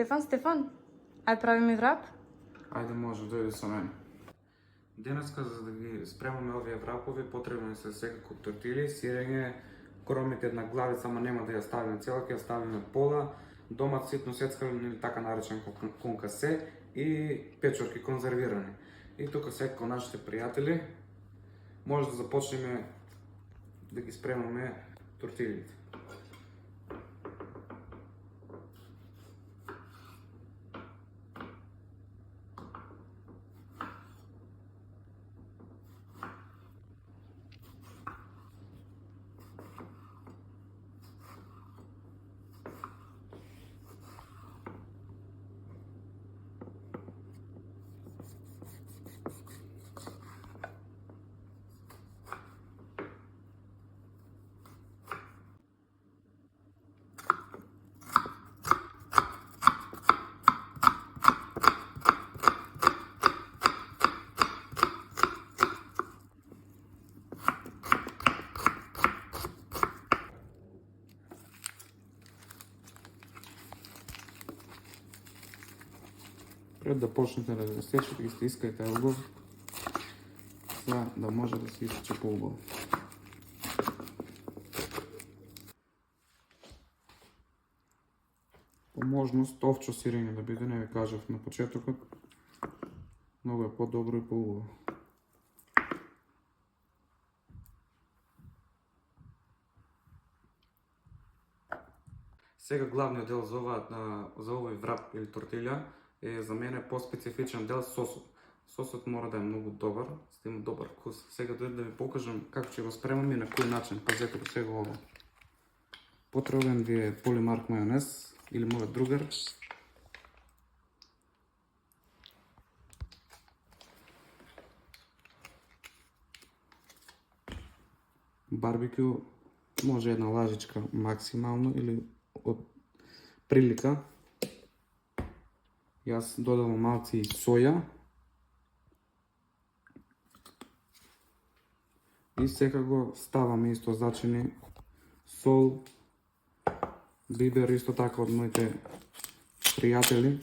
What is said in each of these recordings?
Стефан, ај прави ми врап? Ајде може, дојди со мене. Денеска, за да ги спремаме овие врапови, потребни се секако тортили, сирење, кромите една главица, ама нема да ја ставиме цела, ќе ја ставиме пола, домат ситно сецкален или така наречен конкасе и печурки конзервирани. И тука секако нашите пријатели може да започнеме да ги спремаме тортилите. Пред да почнете да ги сечете, ги стискајте убаво, за да може да се исече поубаво. По можност овчо сирење да биде, не ви кажав на почетокот, многу е по-добро и поубаво. Сега главниот дел за овој врап или тортилја е за мене по-специфичен дел сосот. Сосот мора да е многу добар, за да има добар вкус. Сега дојде да ви покажам како ќе го спремам и на кој начин. Пазете го сега ово. Потребен ви е полимарк мајонез или мојот другар. Барбекю, може една лажичка максимално или од прилика. Јас додавам малци соја и сега го ставаме исто зачини сол, бибер исто така од моите пријатели.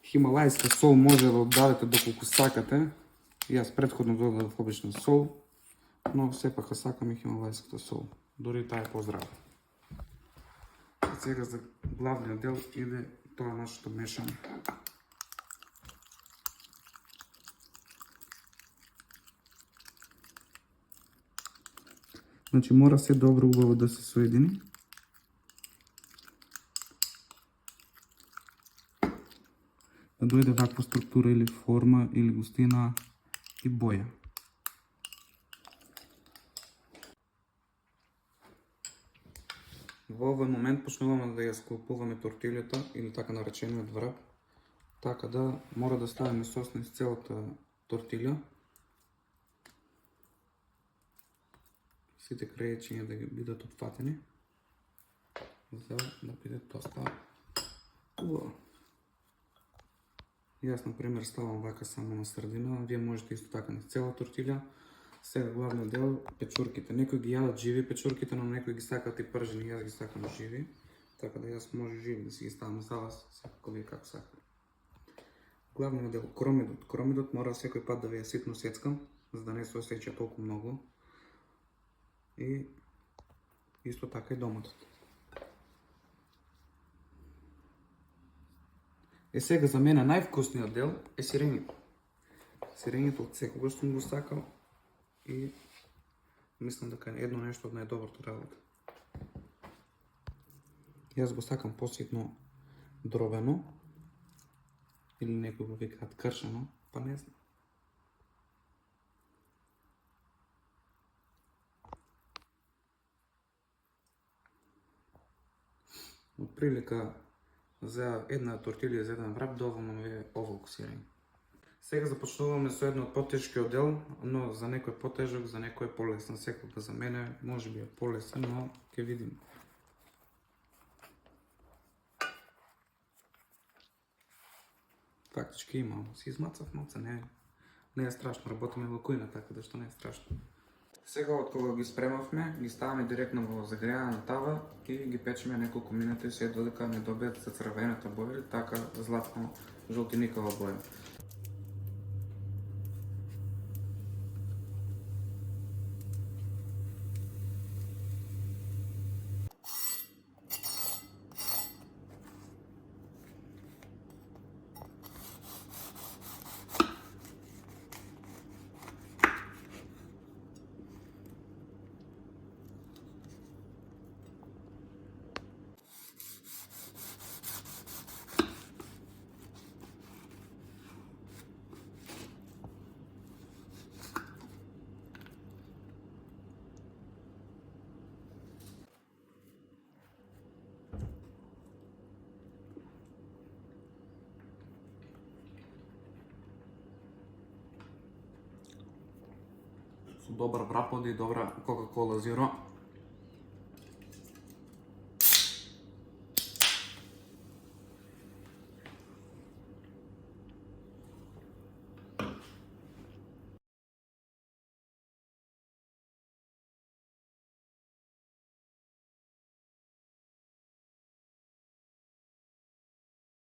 Хималајска сол може да додадете доколку сакате. Јас претходно додадов обична сол, но сепак сакам и хималајската сол. Дори таа е поздрава. Сега за главниот дел иде тоа нашето мешање. Значи мора се добро убаво да се соедини. Да дојде ваква структура или форма или густина и боја. Во овој момент почнуваме да ја склопуваме тортилјата или така наречениот врап, така да мора да ставиме сос низ целата тортилја. Сите крајчиња да ги бидат опфатени, за да биде доста убаво. Јас, например, ставам вака само на средина, вие можете исто така низ цела тортилја. Сега главниот дел, печурките. Некои ги јадат живи печурките, но некои ги сакаат и пржени, јас ги сакам живи. Така да јас може живи да си ги ставам за вас, секако вие како сакате. Главниот дел, кромидот. Кромидот мора секој пат да ви е ситно сецкан, за да не се осеќа толку многу. И исто така и доматот. Сега за мене највкусниот дел е сирењето. Сирењето од секогаш сум го сакал и мислам дека е едно нешто од најдоброто работа. Јас го сакам поситно дробено или некои го викаат кршено, па не знам. Од прилика за една тортилја, за еден врап, доволно ми е оволку сирење. Сега започнуваме со едно од потешкиот дел, но за некој потежок, за некој полесен. Секогаш за мене може би е полесен, но ќе видим. фактички имам. Си измацав малце, не е страшно, работиме во кујна, така да што не е страшно. Сега од кога ги спремавме, ги ставаме директно во загреана тава и ги печеме неколку минути се додека не добијат за црвената боја, така златно жолтиникава боја. Со добар врапон и добра Coca-Cola Zero